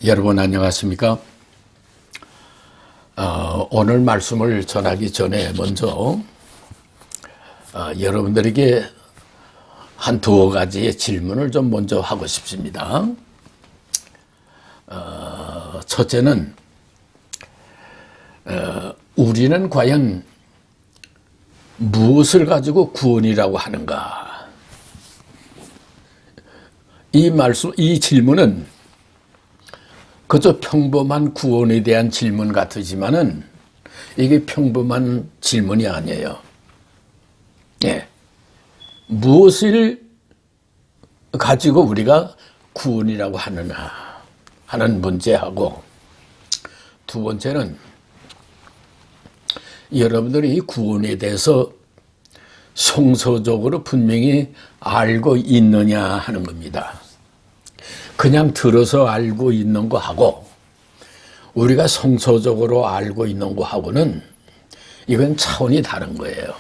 여러분 안녕하십니까? 오늘 말씀을 전하기 전에 먼저 여러분들에게 한 두어 가지의 질문을 좀 먼저 하고 싶습니다. 첫째는 우리는 과연 무엇을 가지고 구원이라고 하는가? 이 질문은 그저 평범한 구원에 대한 질문 같으지만은 이게 평범한 질문이 아니에요. 예. 무엇을 가지고 우리가 구원이라고 하느냐 하는 문제하고, 두 번째는 여러분들이 이 구원에 대해서 성서적으로 분명히 알고 있느냐 하는 겁니다. 그냥 들어서 알고 있는 거하고 우리가 성서적으로 알고 있는 거하고는 이건 차원이 다른 거예요.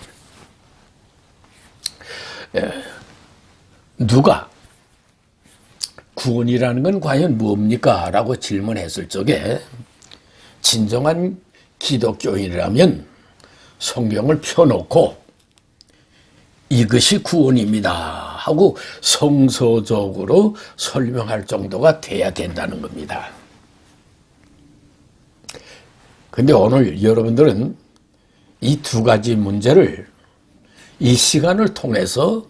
누가 구원이라는 건 과연 뭡니까? 라고 질문했을 적에 진정한 기독교인이라면 성경을 펴놓고 이것이 구원입니다 하고 성서적으로 설명할 정도가 돼야 된다는 겁니다. 근데 오늘 여러분들은 이 두 가지 문제를 이 시간을 통해서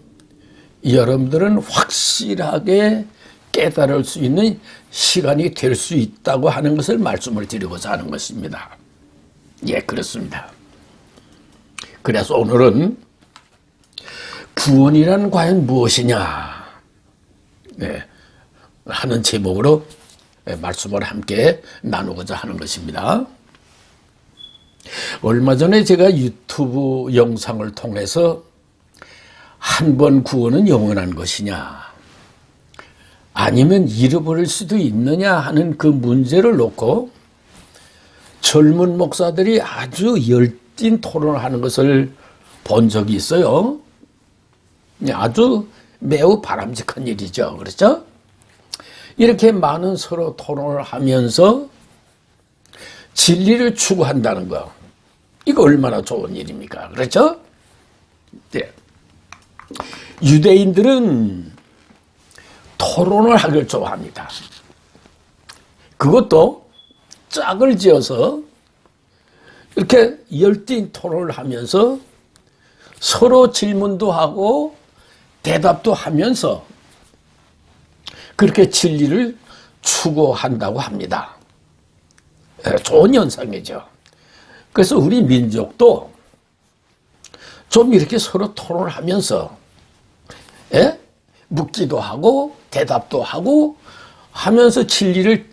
여러분들은 확실하게 깨달을 수 있는 시간이 될 수 있다고 하는 것을 말씀을 드리고자 하는 것입니다. 예, 그렇습니다. 그래서 오늘은 구원이란 과연 무엇이냐 하는 제목으로 말씀을 함께 나누고자 하는 것입니다. 얼마 전에 제가 유튜브 영상을 통해서 한 번 구원은 영원한 것이냐 아니면 잃어버릴 수도 있느냐 하는 그 문제를 놓고 젊은 목사들이 아주 열띤 토론을 하는 것을 본 적이 있어요. 아주 매우 바람직한 일이죠. 그렇죠? 이렇게 많은 서로 토론을 하면서 진리를 추구한다는 거, 이거 얼마나 좋은 일입니까? 그렇죠? 네. 유대인들은 토론을 하길 좋아합니다. 그것도 짝을 지어서 이렇게 열띤 토론을 하면서 서로 질문도 하고 대답도 하면서 그렇게 진리를 추구한다고 합니다. 좋은 현상이죠. 그래서 우리 민족도 좀 이렇게 서로 토론을 하면서 묻기도 하고 대답도 하고 하면서 진리를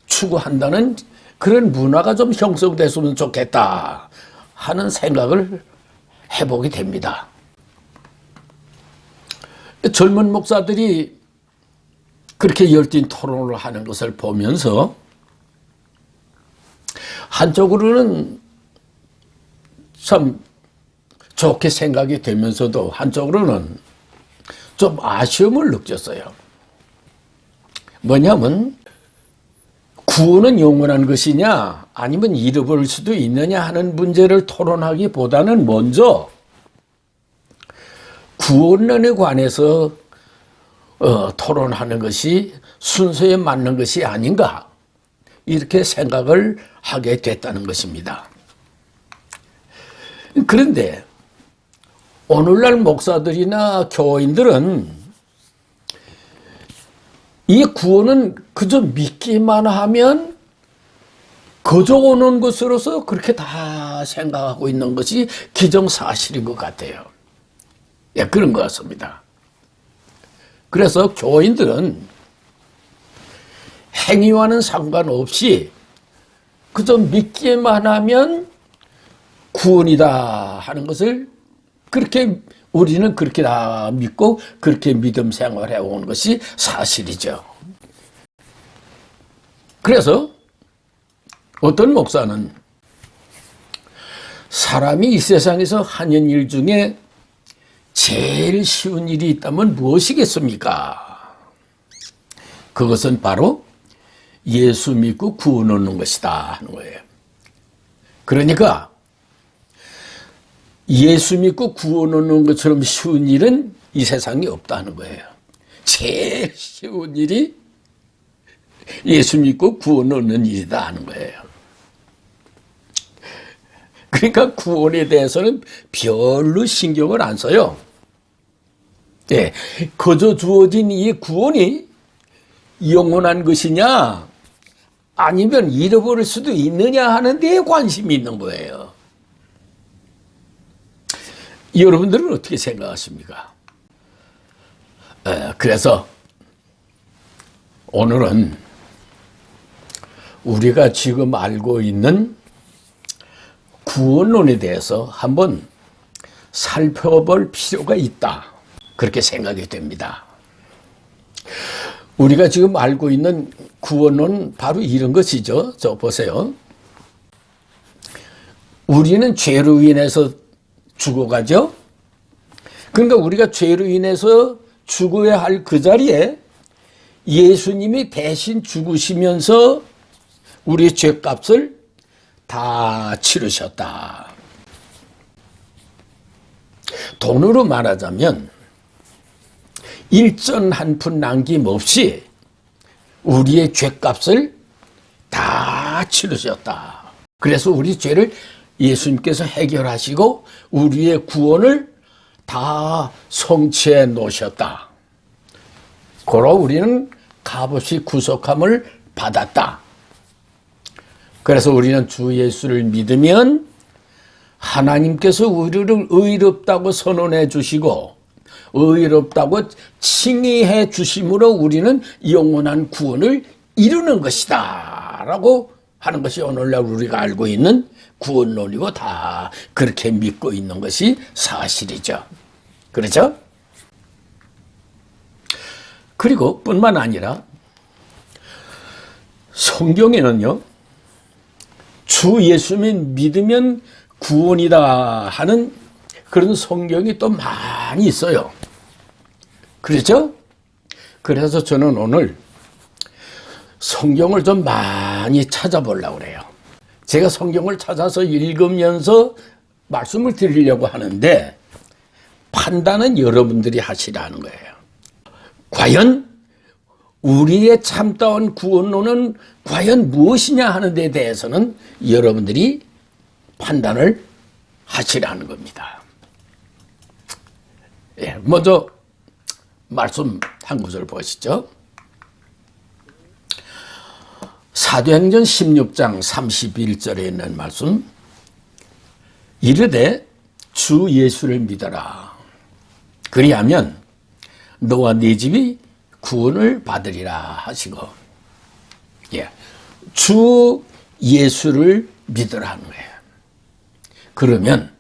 추구한다는 그런 문화가 좀 형성됐으면 좋겠다 하는 생각을 해보게 됩니다. 젊은 목사들이 그렇게 열띤 토론을 하는 것을 보면서 한쪽으로는 참 좋게 생각이 되면서도 한쪽으로는 좀 아쉬움을 느꼈어요. 뭐냐면 구원은 영원한 것이냐 아니면 잃어버릴 수도 있느냐 하는 문제를 토론하기보다는 먼저 구원론에 관해서 토론하는 것이 순서에 맞는 것이 아닌가, 이렇게 생각을 하게 됐다는 것입니다. 그런데 오늘날 목사들이나 교인들은 이 구원은 그저 믿기만 하면 거저 오는 것으로서 그렇게 다 생각하고 있는 것이 기정사실인 것 같아요. 예, 그런 것 같습니다. 그래서 교인들은 행위와는 상관없이 그저 믿기만 하면 구원이다 하는 것을 그렇게 우리는 그렇게 다 믿고 그렇게 믿음 생활해 온 것이 사실이죠. 그래서 어떤 목사는 사람이 이 세상에서 하는 일 중에 제일 쉬운 일이 있다면 무엇이겠습니까? 그것은 바로 예수 믿고 구원 얻는 것이다 하는 거예요. 그러니까 예수 믿고 구원 얻는 것처럼 쉬운 일은 이 세상에 없다는 거예요. 제일 쉬운 일이 예수 믿고 구원 얻는 일이다 하는 거예요. 그러니까 구원에 대해서는 별로 신경을 안 써요. 네, 거저 주어진 이 구원이 영원한 것이냐 아니면 잃어버릴 수도 있느냐 하는 데에 관심이 있는 거예요. 여러분들은 어떻게 생각하십니까? 그래서 오늘은 우리가 지금 알고 있는 구원론에 대해서 한번 살펴볼 필요가 있다. 그렇게 생각이 됩니다. 우리가 지금 알고 있는 구원론 바로 이런 것이죠. 저 보세요. 우리는 죄로 인해서 죽어가죠. 그러니까 우리가 죄로 인해서 죽어야 할 그 자리에 예수님이 대신 죽으시면서 우리의 죄값을 다 치르셨다. 돈으로 말하자면 일전 한 푼 남김없이 우리의 죄값을 다 치르셨다. 그래서 우리 죄를 예수님께서 해결하시고 우리의 구원을 다 성취해 놓으셨다. 그러 우리는 값없이 구속함을 받았다. 그래서 우리는 주 예수를 믿으면 하나님께서 우리를 의롭다고 선언해 주시고 의롭다고 칭의해 주심으로 우리는 영원한 구원을 이루는 것이다 라고 하는 것이 오늘날 우리가 알고 있는 구원론이고 다 그렇게 믿고 있는 것이 사실이죠. 그렇죠? 그리고 뿐만 아니라 성경에는요, 주 예수님 믿으면 구원이다 하는 그런 성경이 또 많이 있어요. 그렇죠? 그래서 저는 오늘 성경을 좀 많이 찾아보려고 그래요. 제가 성경을 찾아서 읽으면서 말씀을 드리려고 하는데 판단은 여러분들이 하시라는 거예요. 과연 우리의 참다운 구원론은 과연 무엇이냐 하는 데 대해서는 여러분들이 판단을 하시라는 겁니다. 예, 먼저 말씀 한 구절 보시죠. 사도행전 16장 31절에 있는 말씀. 이르되 주 예수를 믿어라. 그리하면 너와 네 집이 구원을 받으리라 하시고, 예, 주 예수를 믿으라 하는 거예요. 그러면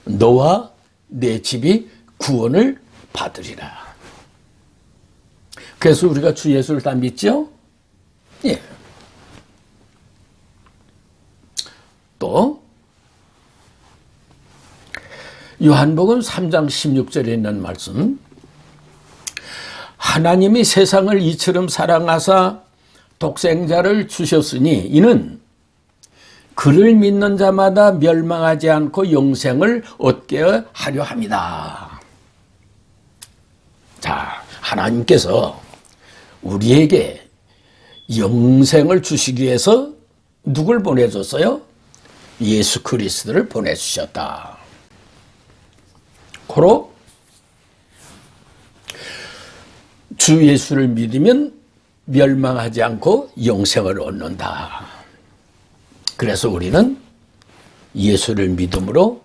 너와 내 집이 구원을 받으리라. 그래서 우리가 주 예수를 다 믿죠? 예. 또 요한복음 3장 16절에 있는 말씀. 하나님이 세상을 이처럼 사랑하사 독생자를 주셨으니 이는 그를 믿는 자마다 멸망하지 않고 영생을 얻게 하려 함이다. 자, 하나님께서 우리에게 영생을 주시기 위해서 누굴 보내줬어요? 예수 그리스도를 보내주셨다. 고로 주 예수를 믿으면 멸망하지 않고 영생을 얻는다. 그래서 우리는 예수를 믿음으로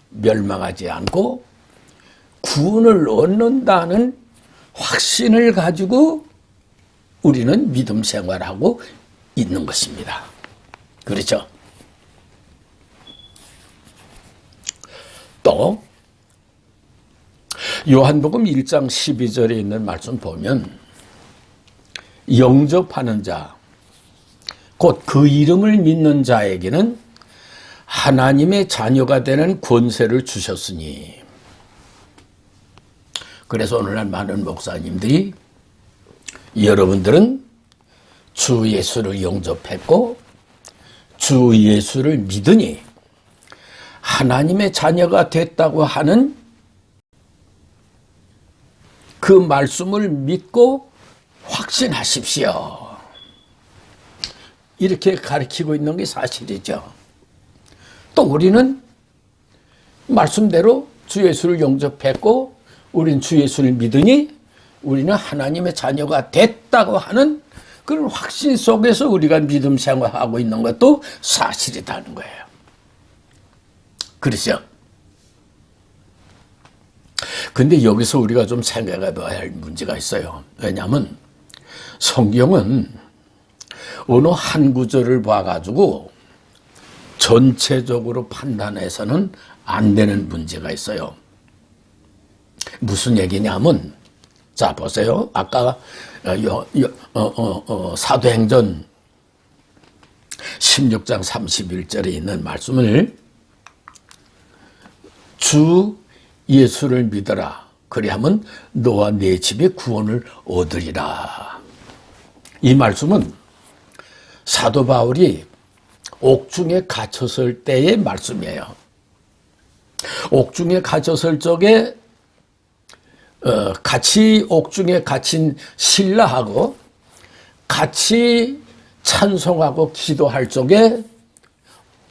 멸망하지 않고 구원을 얻는다는 확신을 가지고 우리는 믿음 생활하고 있는 것입니다. 그렇죠? 또 요한복음 1장 12절에 있는 말씀 보면 영접하는 자, 곧 그 이름을 믿는 자에게는 하나님의 자녀가 되는 권세를 주셨으니. 그래서 오늘날 많은 목사님들이 여러분들은 주 예수를 영접했고 주 예수를 믿으니 하나님의 자녀가 됐다고 하는 그 말씀을 믿고 확신하십시오. 이렇게 가르치고 있는 게 사실이죠. 또 우리는 말씀대로 주 예수를 영접했고 우린 주 예수를 믿으니 우리는 하나님의 자녀가 됐다고 하는 그런 확신 속에서 우리가 믿음 생활하고 있는 것도 사실이라는 거예요. 그렇죠? 근데 여기서 우리가 좀 생각해 봐야 할 문제가 있어요. 왜냐하면 성경은 어느 한 구절을 봐가지고 전체적으로 판단해서는 안 되는 문제가 있어요. 무슨 얘기냐면, 자, 보세요. 아까 사도행전 16장 31절에 있는 말씀을 주 예수를 믿어라. 그리하면 너와 네 집에 구원을 얻으리라. 이 말씀은 사도 바울이 옥중에 갇혔을 때의 말씀이에요. 옥중에 갇혔을 적에 같이 옥중에 갇힌 신라하고 같이 찬송하고 기도할 적에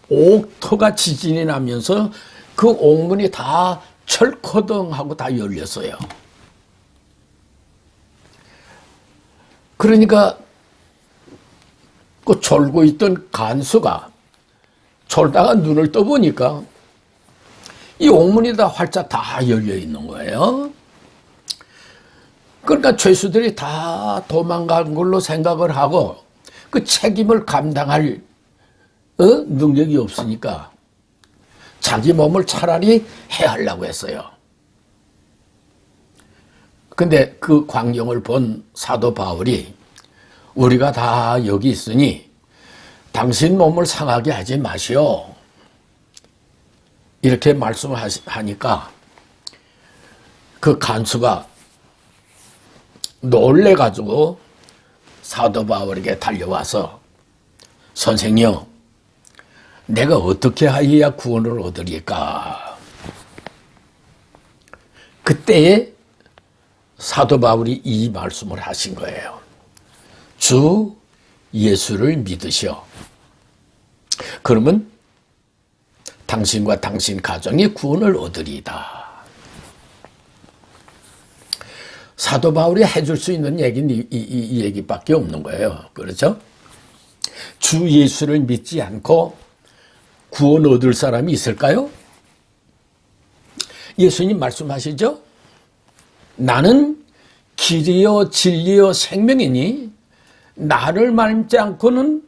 옥토가 지진이 나면서 그 옥문이 다 철커덩하고 다 열렸어요. 그러니까 그 졸고 있던 간수가 졸다가 눈을 떠보니까 이 옥문이 다 활짝 다 열려 있는 거예요. 그러니까 죄수들이 다 도망간 걸로 생각을 하고 그 책임을 감당할 능력이 없으니까 자기 몸을 차라리 해하려고 했어요. 근데 그 광경을 본 사도 바울이 우리가 다 여기 있으니 당신 몸을 상하게 하지 마시오. 이렇게 말씀하니까 그 간수가 놀래가지고 사도 바울에게 달려와서 선생님, 내가 어떻게 하여야 구원을 얻으리까? 그때에 사도 바울이 이 말씀을 하신 거예요. 주 예수를 믿으시오. 그러면 당신과 당신 가정이 구원을 얻으리이다. 사도 바울이 해줄 수 있는 얘기는 이 얘기밖에 없는 거예요. 그렇죠? 주 예수를 믿지 않고 구원 얻을 사람이 있을까요? 예수님 말씀하시죠? 나는 길이요 진리요 생명이니 나를 말지 않고는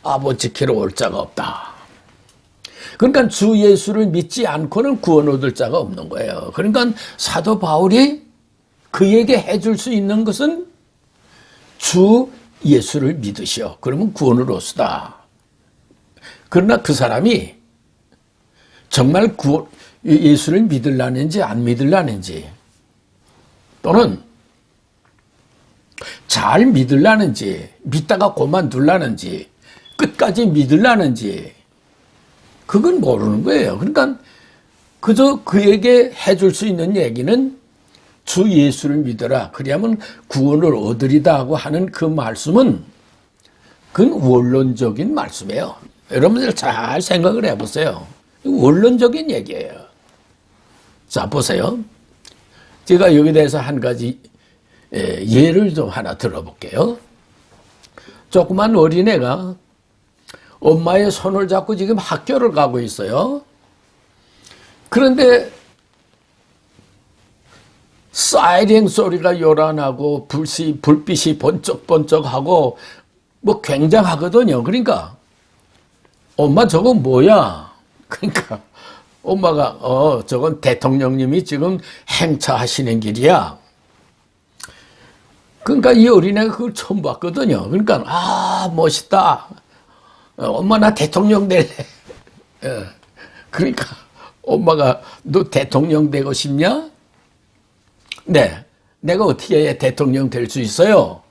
아버지께로 올 자가 없다. 그러니까 주 예수를 믿지 않고는 구원 얻을 자가 없는 거예요. 그러니까 사도 바울이 그에게 해줄 수 있는 것은 주 예수를 믿으시오. 그러면 구원을 얻으다. 그러나 그 사람이 정말 예수를 믿으려는지 안 믿으려는지 또는 잘 믿으려는지 믿다가 그만둘라는지 끝까지 믿으려는지 그건 모르는 거예요. 그러니까 그저 그에게 해줄 수 있는 얘기는 주 예수를 믿어라. 그리하면 구원을 얻으리다 하고 하는 그 말씀은 그건 원론적인 말씀이에요. 여러분들 잘 생각을 해보세요. 원론적인 얘기예요. 자, 보세요. 제가 여기 대해서 한 가지 예를 좀 하나 들어볼게요. 조그만 어린애가 엄마의 손을 잡고 지금 학교를 가고 있어요. 그런데 사이렌 소리가 요란하고 불빛이 번쩍번쩍하고 뭐 굉장하거든요. 그러니까 엄마 저거 뭐야? 그러니까 엄마가 저건 대통령님이 지금 행차하시는 길이야. 그러니까 이 어린애가 그걸 처음 봤거든요. 그러니까 멋있다. 엄마 나 대통령 될래. 그러니까 엄마가 너 대통령 되고 싶냐? 네. 내가 어떻게 해야 대통령 될 수 있어요?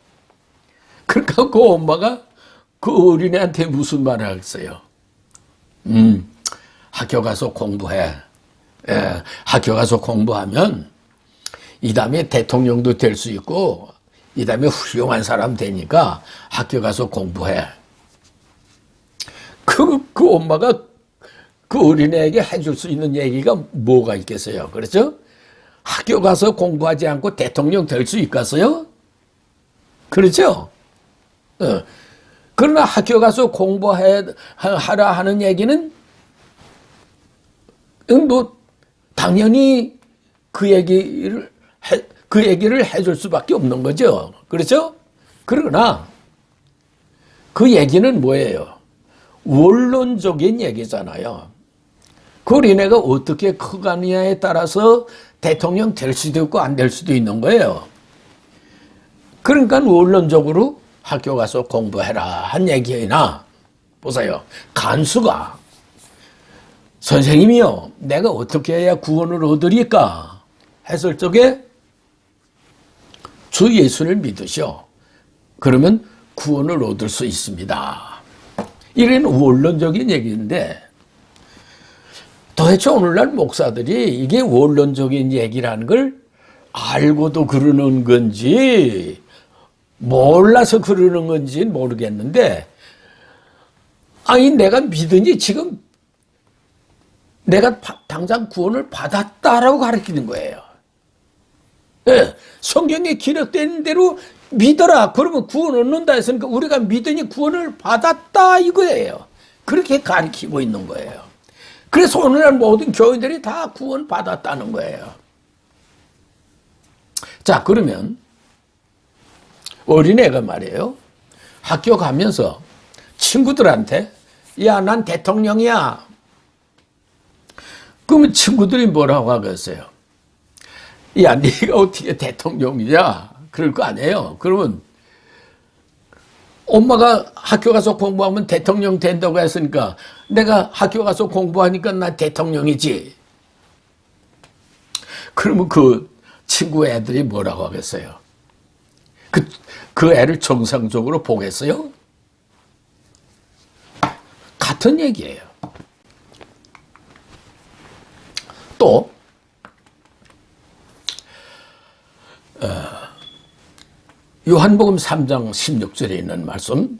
그러니까 그 엄마가 그 어린애한테 무슨 말을 하겠어요? 학교 가서 공부해. 예, 학교 가서 공부하면 이 다음에 대통령도 될 수 있고 이 다음에 훌륭한 사람 되니까 학교 가서 공부해. 그 엄마가 그 어린애에게 해줄 수 있는 얘기가 뭐가 있겠어요? 그렇죠? 학교 가서 공부하지 않고 대통령 될 수 있겠어요? 그렇죠? 그러나 학교 가서 공부하라 하는 얘기는 뭐 당연히 그 얘기를 해줄 수밖에 없는 거죠. 그렇죠? 그러나 그 얘기는 뭐예요? 원론적인 얘기잖아요. 그 어린애가 어떻게 커가느냐에 따라서 대통령 될 수도 있고 안 될 수도 있는 거예요. 그러니까 원론적으로 학교 가서 공부해라 한 얘기나 보세요. 간수가 선생님이요, 내가 어떻게 해야 구원을 얻으리까 했을 적에 주 예수를 믿으셔. 그러면 구원을 얻을 수 있습니다. 이런 원론적인 얘기인데 도대체 오늘날 목사들이 이게 원론적인 얘기라는 걸 알고도 그러는 건지 몰라서 그러는 건지 모르겠는데, 아니 내가 믿으니 지금 내가 당장 구원을 받았다라고 가르치는 거예요. 예, 성경에 기록된 대로 믿어라. 그러면 구원 얻는다 했으니까 우리가 믿으니 구원을 받았다 이거예요. 그렇게 가르치고 있는 거예요. 그래서 오늘날 모든 교인들이 다 구원 받았다는 거예요. 자, 그러면 어린애가 말이에요. 학교 가면서 친구들한테 야, 난 대통령이야. 그러면 친구들이 뭐라고 하겠어요? 야, 네가 어떻게 대통령이냐? 그럴 거 아니에요. 그러면 엄마가 학교 가서 공부하면 대통령 된다고 했으니까 내가 학교 가서 공부하니까 나 대통령이지. 그러면 그 친구 애들이 뭐라고 하겠어요? 그 애를 정상적으로 보겠어요? 같은 얘기예요. 또 요한복음 3장 16절에 있는 말씀,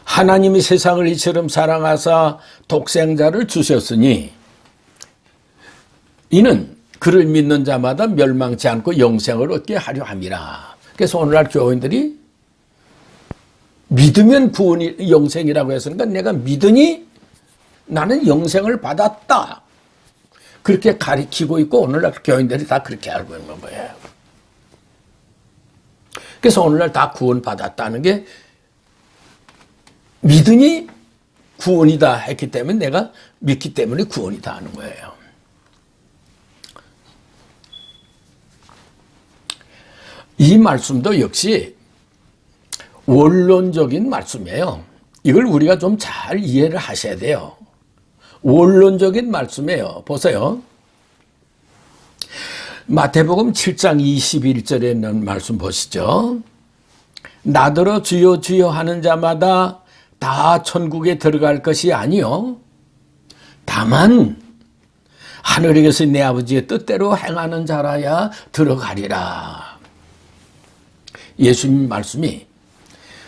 하나님이 세상을 이처럼 사랑하사 독생자를 주셨으니 이는 그를 믿는 자마다 멸망치 않고 영생을 얻게 하려 함이라. 그래서 오늘날 교인들이 믿으면 구원이 영생이라고 했으니까 내가 믿으니 나는 영생을 받았다. 그렇게 가리키고 있고 오늘날 교인들이 다 그렇게 알고 있는 거예요. 그래서 오늘날 다 구원 받았다는 게 믿으니 구원이다 했기 때문에 내가 믿기 때문에 구원이다 하는 거예요. 이 말씀도 역시 원론적인 말씀이에요. 이걸 우리가 좀 잘 이해를 하셔야 돼요. 원론적인 말씀이에요. 보세요. 마태복음 7장 21절에 있는 말씀 보시죠. 나더러 주여 주여 하는 자마다 다 천국에 들어갈 것이 아니요 다만 하늘에 계신 내 아버지의 뜻대로 행하는 자라야 들어가리라. 예수님 말씀이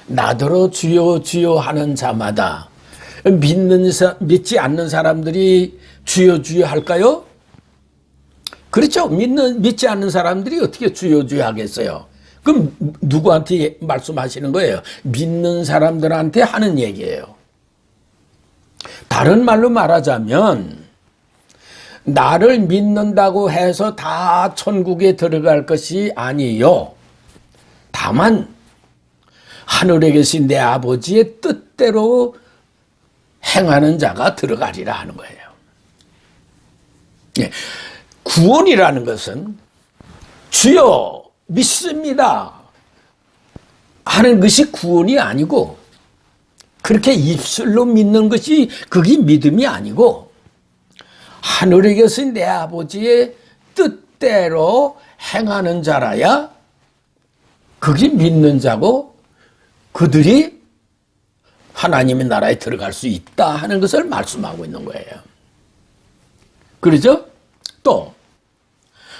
나더러 주여 주여 하는 자마다 믿지 않는 사람들이 주여 주여 할까요? 그렇죠. 믿지 않는 사람들이 어떻게 주여 주여 하겠어요? 그럼 누구한테 말씀하시는 거예요? 믿는 사람들한테 하는 얘기예요. 다른 말로 말하자면 나를 믿는다고 해서 다 천국에 들어갈 것이 아니요 다만 하늘에 계신 내 아버지의 뜻대로 행하는 자가 들어가리라 하는 거예요. 예. 구원이라는 것은 주여 믿습니다 하는 것이 구원이 아니고 그렇게 입술로 믿는 것이 그게 믿음이 아니고 하늘에 계신 내 아버지의 뜻대로 행하는 자라야 그게 믿는 자고 그들이 하나님의 나라에 들어갈 수 있다 하는 것을 말씀하고 있는 거예요. 그러죠? 또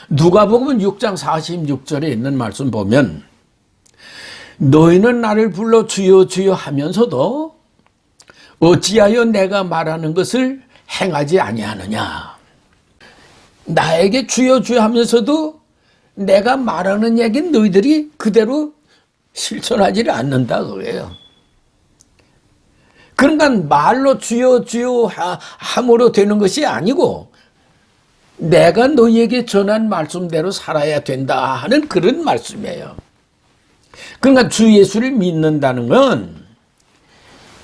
누가복음 6장 46절에 있는 말씀 보면 너희는 나를 불러 주여 주여 하면서도 어찌하여 내가 말하는 것을 행하지 아니하느냐. 나에게 주여 주여 하면서도 내가 말하는 얘기는 너희들이 그대로 실천하지를 않는다 그거예요. 그러니까 말로 주여 주여 함으로 되는 것이 아니고 내가 너희에게 전한 말씀대로 살아야 된다 하는 그런 말씀이에요. 그러니까 주 예수를 믿는다는 건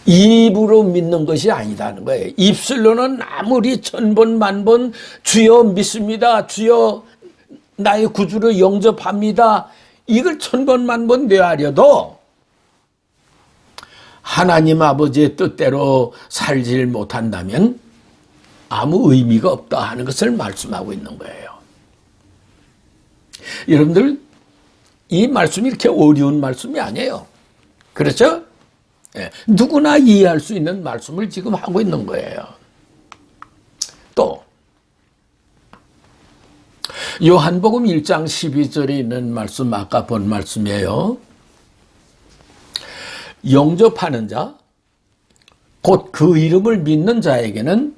입으로 믿는 것이 아니다는 거예요. 입술로는 아무리 천번 만번 주여 믿습니다. 주여 나의 구주를 영접합니다. 이걸 천번 만번 뇌하려도 하나님 아버지의 뜻대로 살질 못한다면 아무 의미가 없다 하는 것을 말씀하고 있는 거예요. 여러분들 이 말씀이 이렇게 어려운 말씀이 아니에요. 그렇죠? 예, 누구나 이해할 수 있는 말씀을 지금 하고 있는 거예요. 또 요한복음 1장 12절에 있는 말씀 아까 본 말씀이에요. 영접하는 자, 곧 그 이름을 믿는 자에게는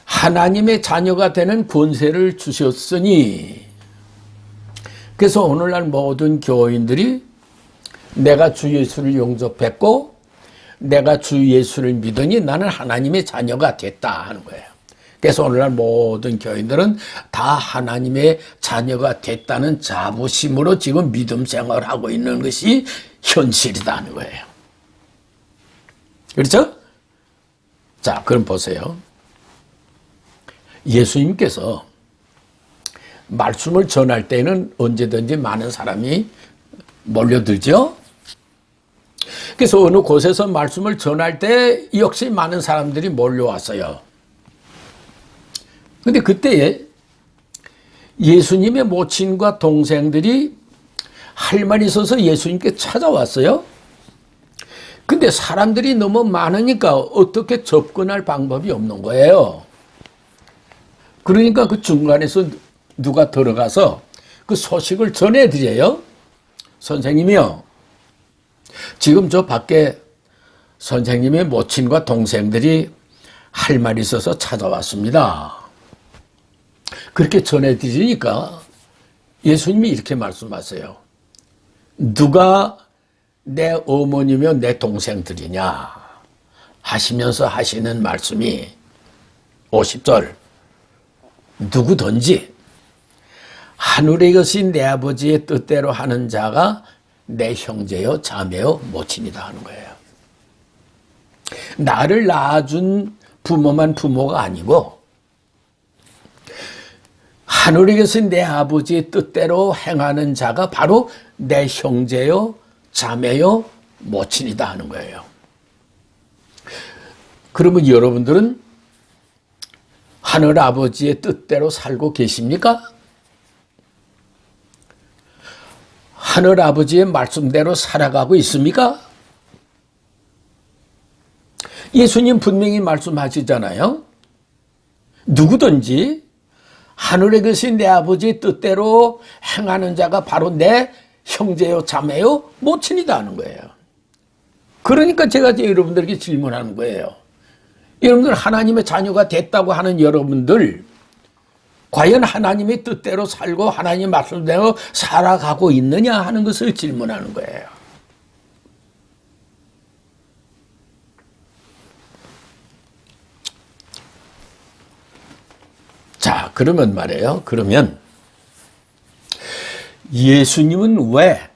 하나님의 자녀가 되는 권세를 주셨으니. 그래서 오늘날 모든 교인들이 내가 주 예수를 영접했고 내가 주 예수를 믿으니 나는 하나님의 자녀가 됐다 하는 거예요. 그래서 오늘날 모든 교인들은 다 하나님의 자녀가 됐다는 자부심으로 지금 믿음 생활을 하고 있는 것이 현실이다 하는 거예요. 그렇죠? 자, 그럼 보세요. 예수님께서 말씀을 전할 때는 언제든지 많은 사람이 몰려들죠. 그래서 어느 곳에서 말씀을 전할 때 역시 많은 사람들이 몰려왔어요. 근데 그때에 예수님의 모친과 동생들이 할 말이 있어서 예수님께 찾아왔어요. 근데 사람들이 너무 많으니까 어떻게 접근할 방법이 없는 거예요. 그러니까 그 중간에서 누가 들어가서 그 소식을 전해드려요. 선생님이요, 지금 저 밖에 선생님의 모친과 동생들이 할 말이 있어서 찾아왔습니다. 그렇게 전해드리니까 예수님이 이렇게 말씀하세요. 누가 내 어머니며 내 동생들이냐 하시면서 하시는 말씀이 50절 누구든지 하늘에 계신 내 아버지의 뜻대로 하는 자가 내 형제요 자매요 모친이다 하는 거예요. 나를 낳아준 부모만 부모가 아니고 하늘에 계신 내 아버지의 뜻대로 행하는 자가 바로 내 형제요 자매요 모친이다 하는 거예요. 그러면 여러분들은 하늘 아버지의 뜻대로 살고 계십니까? 하늘 아버지의 말씀대로 살아가고 있습니까? 예수님 분명히 말씀하시잖아요. 누구든지 하늘에 계신 내 아버지의 뜻대로 행하는 자가 바로 내 형제요 자매요 모친이다 하는 거예요. 그러니까 제가 여러분들에게 질문하는 거예요. 여러분들 하나님의 자녀가 됐다고 하는 여러분들 과연 하나님의 뜻대로 살고 하나님의 말씀대로 살아가고 있느냐 하는 것을 질문하는 거예요. 자, 그러면 말이에요. 그러면 예수님은 왜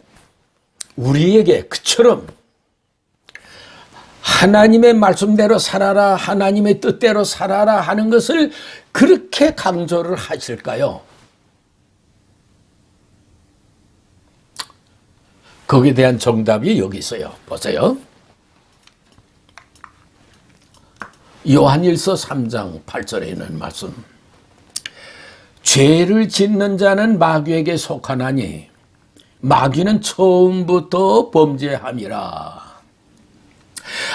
우리에게 그처럼 하나님의 말씀대로 살아라, 하나님의 뜻대로 살아라 하는 것을 그렇게 강조를 하실까요? 거기에 대한 정답이 여기 있어요. 보세요. 요한일서 3장 8절에 있는 말씀. 죄를 짓는 자는 마귀에게 속하나니 마귀는 처음부터 범죄함이라.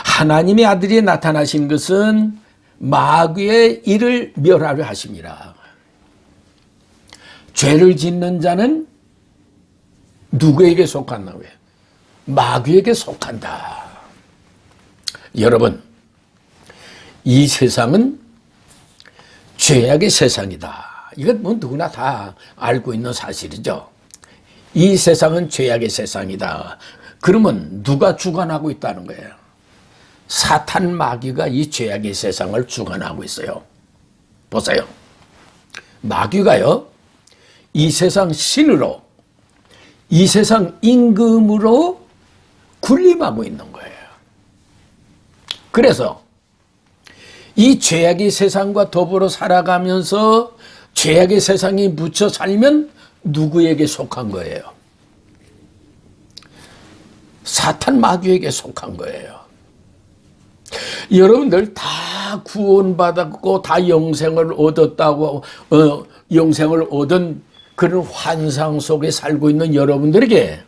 하나님의 아들이 나타나신 것은 마귀의 일을 멸하려 하심이라. 죄를 짓는 자는 누구에게 속한다고요? 마귀에게 속한다. 여러분, 이 세상은 죄악의 세상이다. 이건 뭐 누구나 다 알고 있는 사실이죠. 이 세상은 죄악의 세상이다. 그러면 누가 주관하고 있다는 거예요? 사탄 마귀가 이 죄악의 세상을 주관하고 있어요. 보세요. 마귀가요, 이 세상 신으로, 이 세상 임금으로 군림하고 있는 거예요. 그래서 이 죄악의 세상과 더불어 살아가면서 죄악의 세상에 묻혀 살면 누구에게 속한 거예요? 사탄 마귀에게 속한 거예요. 여러분들 다 구원받았고 다 영생을 얻었다고 영생을 얻은 그런 환상 속에 살고 있는 여러분들에게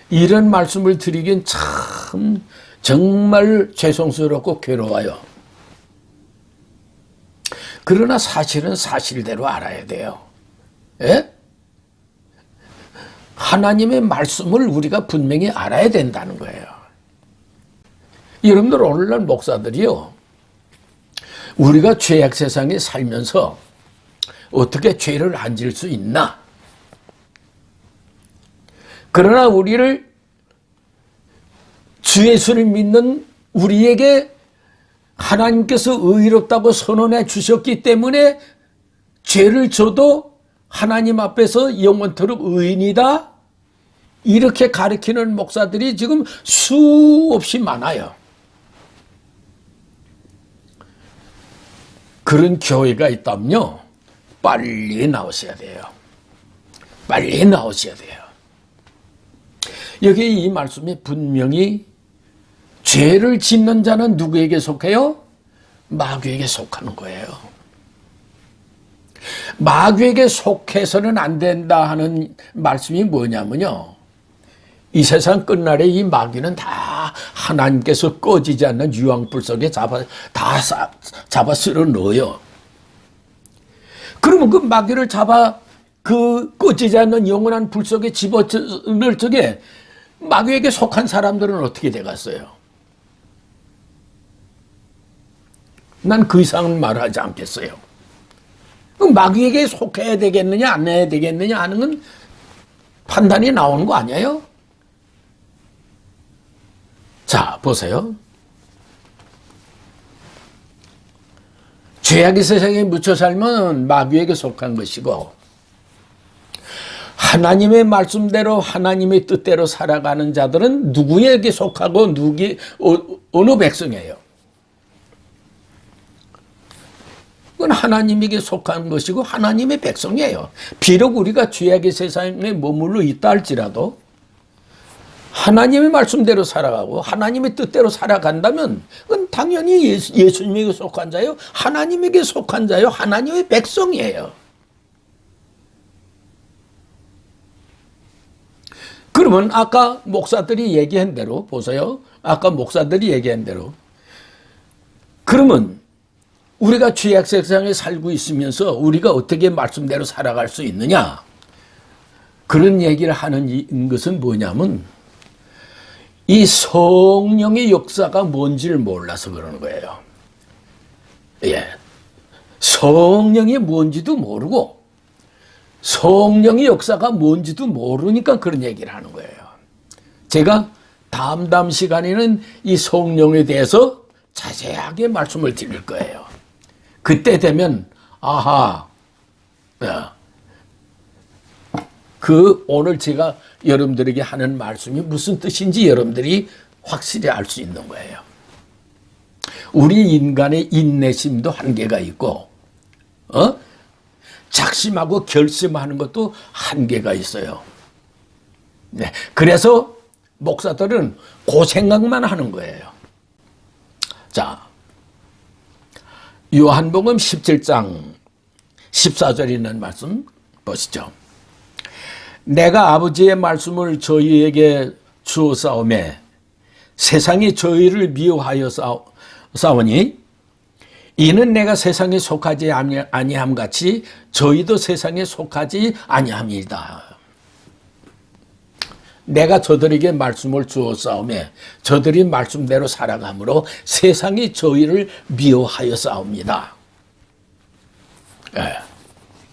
이런 말씀을 드리긴 참 정말 죄송스럽고 괴로워요. 그러나 사실은 사실대로 알아야 돼요. 예? 하나님의 말씀을 우리가 분명히 알아야 된다는 거예요. 여러분들 오늘날 목사들이요, 우리가 죄악 세상에 살면서 어떻게 죄를 안 질 수 있나? 그러나 우리를 주 예수를 믿는 우리에게 하나님께서 의롭다고 선언해 주셨기 때문에 죄를 져도 하나님 앞에서 영원토록 의인이다, 이렇게 가르치는 목사들이 지금 수없이 많아요. 그런 교회가 있다면요, 빨리 나오셔야 돼요. 빨리 나오셔야 돼요. 여기 이 말씀이 분명히 죄를 짓는 자는 누구에게 속해요? 마귀에게 속하는 거예요. 마귀에게 속해서는 안 된다 하는 말씀이 뭐냐면요, 이 세상 끝날에 이 마귀는 다 하나님께서 꺼지지 않는 유황불 속에 잡아 쓸어 넣어요. 그러면 그 마귀를 잡아 그 꺼지지 않는 영원한 불 속에 집어넣을 적에 마귀에게 속한 사람들은 어떻게 돼갔어요? 난 그 이상은 말하지 않겠어요. 마귀에게 속해야 되겠느냐 안 해야 되겠느냐 하는 건 판단이 나오는 거 아니에요? 자, 보세요. 죄악의 세상에 묻혀 살면 마귀에게 속한 것이고, 하나님의 말씀대로 하나님의 뜻대로 살아가는 자들은 누구에게 속하고 어느 백성이에요? 그건 하나님에게 속한 것이고 하나님의 백성이에요. 비록 우리가 죄악의 세상에 머물러 있다 할지라도 하나님의 말씀대로 살아가고 하나님의 뜻대로 살아간다면 그건 당연히 예수님에게 속한 자요, 하나님에게 속한 자요, 하나님의 백성이에요. 그러면 아까 목사들이 얘기한 대로 보세요. 아까 목사들이 얘기한 대로, 그러면 우리가 죄악 세상에 살고 있으면서 우리가 어떻게 말씀대로 살아갈 수 있느냐? 그런 얘기를 하는 것은 뭐냐면 이 성령의 역사가 뭔지를 몰라서 그러는 거예요. 예. 성령이 뭔지도 모르고 성령의 역사가 뭔지도 모르니까 그런 얘기를 하는 거예요. 제가 다음 시간에는 이 성령에 대해서 자세하게 말씀을 드릴 거예요. 그때 되면 아하, 오늘 제가 여러분들에게 하는 말씀이 무슨 뜻인지 여러분들이 확실히 알 수 있는 거예요. 우리 인간의 인내심도 한계가 있고, 작심하고 결심하는 것도 한계가 있어요. 네, 그래서 목사들은 그 생각만 하는 거예요. 자, 요한복음 17장 14절에 있는 말씀 보시죠. 내가 아버지의 말씀을 저희에게 주었사오매 세상이 저희를 미워하여 싸우니 이는 내가 세상에 속하지 아니함 같이 저희도 세상에 속하지 아니함이다. 내가 저들에게 말씀을 주었사오매 저들이 말씀대로 살아가므로 세상이 저희를 미워하여 싸웁니다.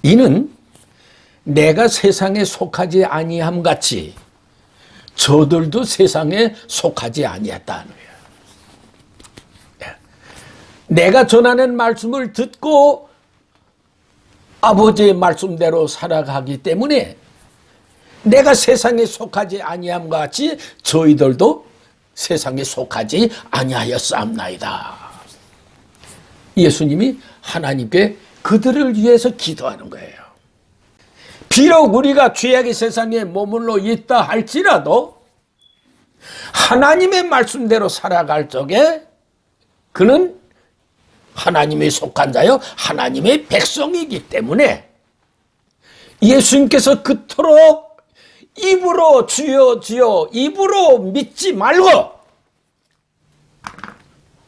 이는 내가 세상에 속하지 아니함 같이 저들도 세상에 속하지 아니했다는 거예요. 내가 전하는 말씀을 듣고 아버지의 말씀대로 살아가기 때문에 내가 세상에 속하지 아니함과 같이 저희들도 세상에 속하지 아니하였사옵나이다. 예수님이 하나님께 그들을 위해서 기도하는 거예요. 비록 우리가 죄악의 세상에 머물러 있다 할지라도 하나님의 말씀대로 살아갈 적에 그는 하나님의 속한 자요 하나님의 백성이기 때문에 예수님께서 그토록 입으로 주여 주여 입으로 믿지 말고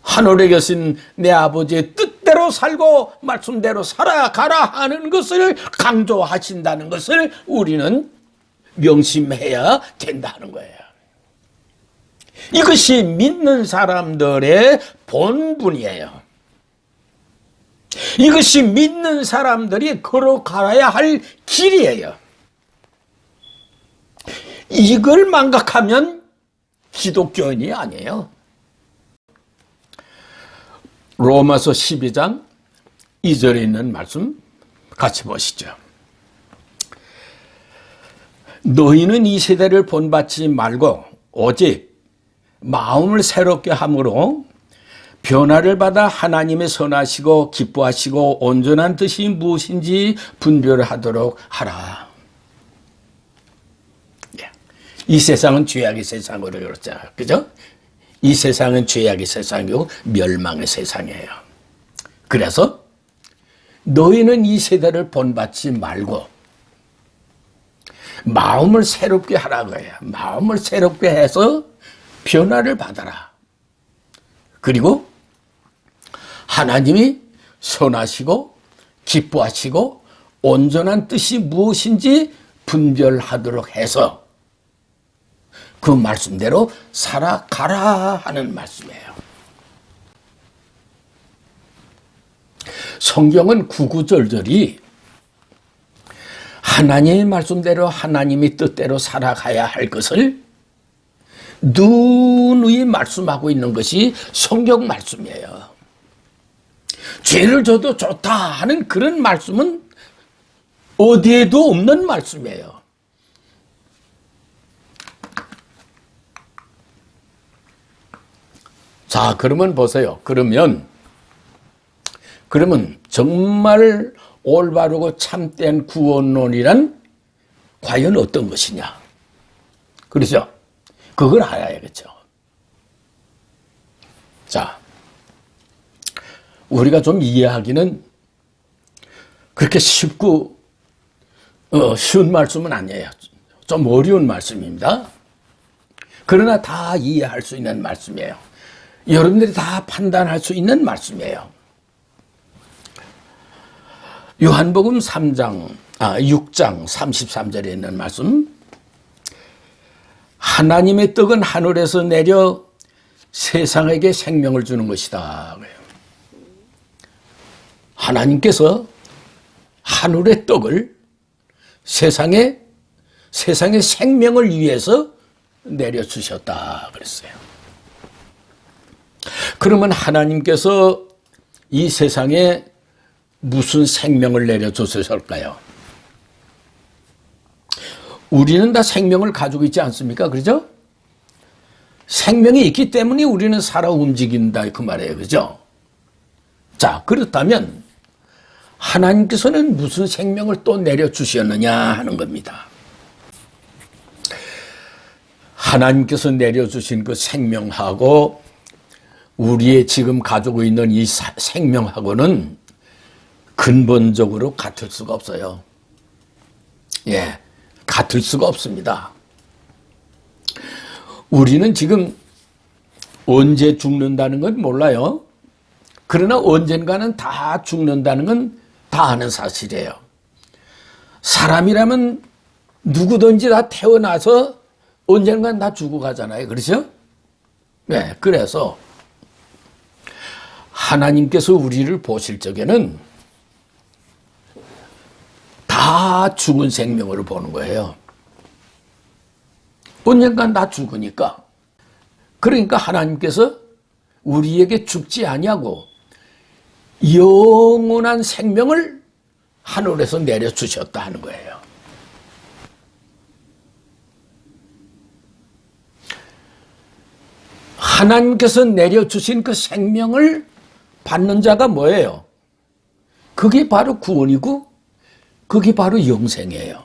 하늘에 계신 내 아버지의 뜻대로 살고 말씀대로 살아가라 하는 것을 강조하신다는 것을 우리는 명심해야 된다는 거예요. 이것이 믿는 사람들의 본분이에요. 이것이 믿는 사람들이 걸어가야 할 길이에요. 이걸 망각하면 기독교인이 아니에요. 로마서 12장 2절에 있는 말씀 같이 보시죠. 너희는 이 세대를 본받지 말고 오직 마음을 새롭게 함으로 변화를 받아 하나님의 선하시고 기뻐하시고 온전한 뜻이 무엇인지 분별하도록 하라. 이 세상은 죄악의 세상으로 그렇잖아요. 그죠? 이 세상은 죄악의 세상이고 멸망의 세상이에요. 그래서 너희는 이 세대를 본받지 말고 마음을 새롭게 하라고 해요. 마음을 새롭게 해서 변화를 받아라. 그리고 하나님이 선하시고 기뻐하시고 온전한 뜻이 무엇인지 분별하도록 해서 그 말씀대로 살아가라 하는 말씀이에요. 성경은 구구절절이 하나님의 말씀대로 하나님의 뜻대로 살아가야 할 것을 누누이 말씀하고 있는 것이 성경 말씀이에요. 죄를 져도 좋다 하는 그런 말씀은 어디에도 없는 말씀이에요. 자, 그러면 보세요. 그러면 정말 올바르고 참된 구원론이란 과연 어떤 것이냐? 그렇죠? 그걸 알아야겠죠. 자, 우리가 좀 이해하기는 그렇게 쉽고 쉬운 말씀은 아니에요. 좀 어려운 말씀입니다. 그러나 다 이해할 수 있는 말씀이에요. 여러분들이 다 판단할 수 있는 말씀이에요. 요한복음 6장 33절에 있는 말씀. 하나님의 떡은 하늘에서 내려 세상에게 생명을 주는 것이다. 하나님께서 하늘의 떡을 세상의 생명을 위해서 내려주셨다 그랬어요. 그러면 하나님께서 이 세상에 무슨 생명을 내려주셨을까요? 우리는 다 생명을 가지고 있지 않습니까? 그렇죠? 생명이 있기 때문에 우리는 살아 움직인다 그 말이에요. 그렇죠? 자, 그렇다면 하나님께서는 무슨 생명을 또 내려주셨느냐 하는 겁니다. 하나님께서 내려주신 그 생명하고 우리의 지금 가지고 있는 이 생명하고는 근본적으로 같을 수가 없어요. 예. 같을 수가 없습니다. 우리는 지금 언제 죽는다는 건 몰라요. 그러나 언젠가는 다 죽는다는 건 다 아는 사실이에요. 사람이라면 누구든지 다 태어나서 언젠간 다 죽어 가잖아요. 그렇죠? 네, 그래서 하나님께서 우리를 보실 적에는 다 죽은 생명으로 보는 거예요. 언젠간 다 죽으니까. 그러니까 하나님께서 우리에게 죽지 아니하고 영원한 생명을 하늘에서 내려주셨다 하는 거예요. 하나님께서 내려주신 그 생명을 받는 자가 뭐예요? 그게 바로 구원이고 그게 바로 영생이에요.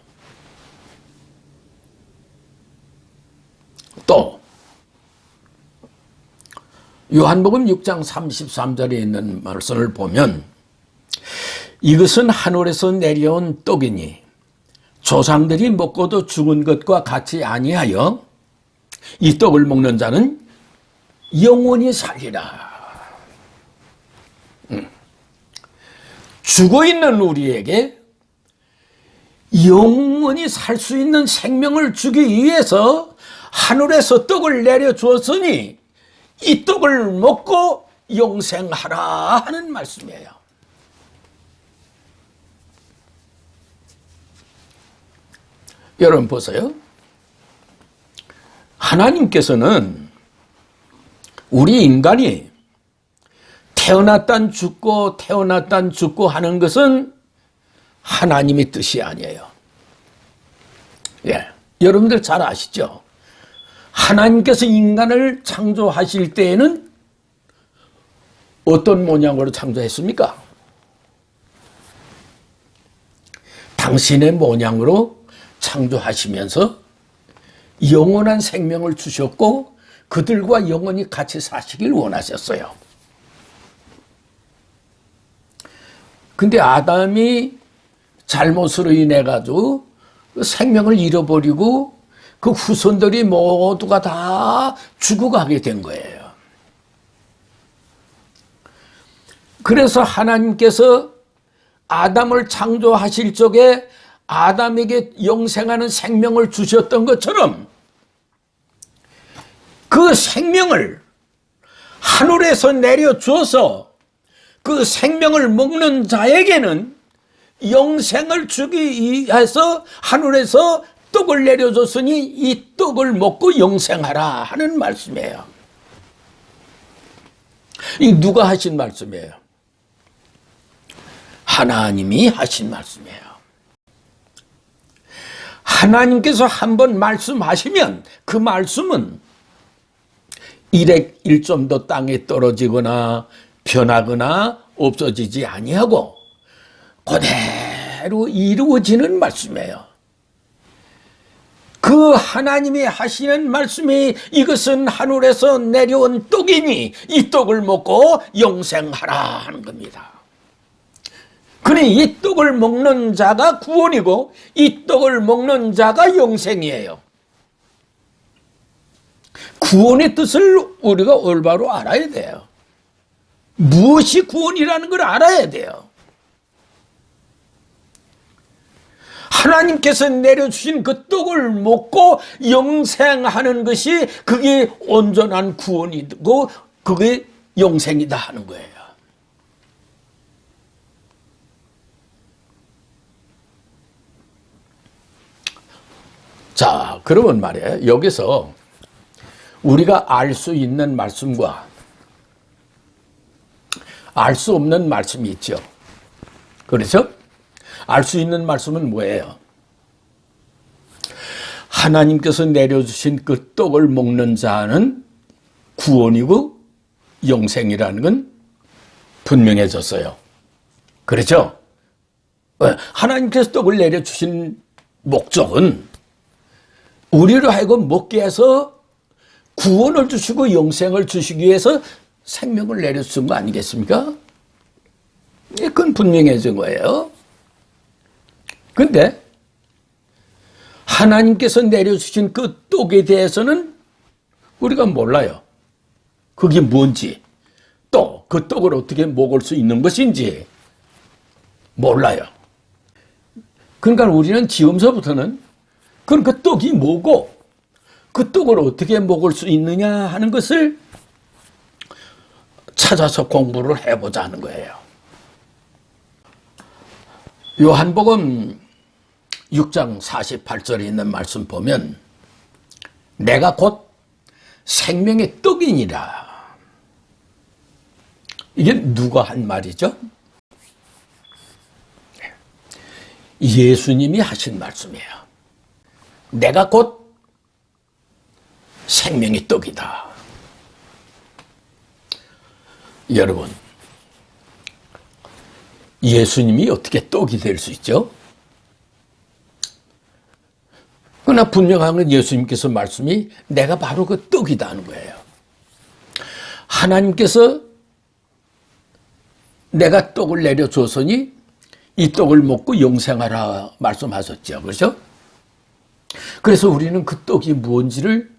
또 요한복음 6장 33절에 있는 말씀을 보면 이것은 하늘에서 내려온 떡이니 조상들이 먹고도 죽은 것과 같이 아니하여 이 떡을 먹는 자는 영원히 살리라. 죽어 있는 우리에게 영원히 살 수 있는 생명을 주기 위해서 하늘에서 떡을 내려주었으니 이 떡을 먹고 영생하라 하는 말씀이에요. 여러분 보세요. 하나님께서는 우리 인간이 태어났단 죽고 태어났단 죽고 하는 것은 하나님의 뜻이 아니에요. 예, 여러분들 잘 아시죠? 하나님께서 인간을 창조하실 때에는 어떤 모양으로 창조했습니까? 당신의 모양으로 창조하시면서 영원한 생명을 주셨고 그들과 영원히 같이 사시길 원하셨어요. 근데 아담이 잘못으로 인해 가지고 생명을 잃어버리고 그 후손들이 모두가 다 죽어가게 된 거예요. 그래서 하나님께서 아담을 창조하실 적에 아담에게 영생하는 생명을 주셨던 것처럼 그 생명을 하늘에서 내려주어서 그 생명을 먹는 자에게는 영생을 주기 위해서 하늘에서 떡을 내려줬으니 이 떡을 먹고 영생하라 하는 말씀이에요. 이 누가 하신 말씀이에요? 하나님이 하신 말씀이에요. 하나님께서 한번 말씀하시면 그 말씀은 일액 일점도 땅에 떨어지거나 변하거나 없어지지 아니하고 그대로 이루어지는 말씀이에요. 그 하나님이 하시는 말씀이 이것은 하늘에서 내려온 떡이니 이 떡을 먹고 영생하라 하는 겁니다. 그러니 이 떡을 먹는 자가 구원이고 이 떡을 먹는 자가 영생이에요. 구원의 뜻을 우리가 올바로 알아야 돼요. 무엇이 구원이라는 걸 알아야 돼요. 하나님께서 내려주신 그 떡을 먹고 영생하는 것이 그게 온전한 구원이고 그게 영생이다 하는 거예요. 자, 그러면 말이에요. 여기서 우리가 알 수 있는 말씀과 알 수 없는 말씀이 있죠. 그렇죠? 알 수 있는 말씀은 뭐예요? 하나님께서 내려주신 그 떡을 먹는 자는 구원이고 영생이라는 건 분명해졌어요. 그렇죠? 하나님께서 떡을 내려주신 목적은 우리를 하여금 먹게 해서 구원을 주시고 영생을 주시기 위해서 생명을 내려준 거 아니겠습니까? 그건 분명해진 거예요. 근데 하나님께서 내려주신 그 떡에 대해서는 우리가 몰라요. 그게 뭔지, 또 그 떡을 어떻게 먹을 수 있는 것인지 몰라요. 그러니까 우리는 지금서부터는 그 떡이 뭐고 그 떡을 어떻게 먹을 수 있느냐 하는 것을 찾아서 공부를 해보자 하는 거예요. 요한복음 6장 48절에 있는 말씀 보면 내가 곧 생명의 떡이니라. 이게 누가 한 말이죠? 예수님이 하신 말씀이에요. 내가 곧 생명의 떡이다. 여러분, 예수님이 어떻게 떡이 될 수 있죠? 그러나 분명한 건 예수님께서 말씀이 내가 바로 그 떡이다 하는 거예요. 하나님께서 내가 떡을 내려줬으니 이 떡을 먹고 영생하라 말씀하셨죠. 그렇죠? 그래서 우리는 그 떡이 뭔지를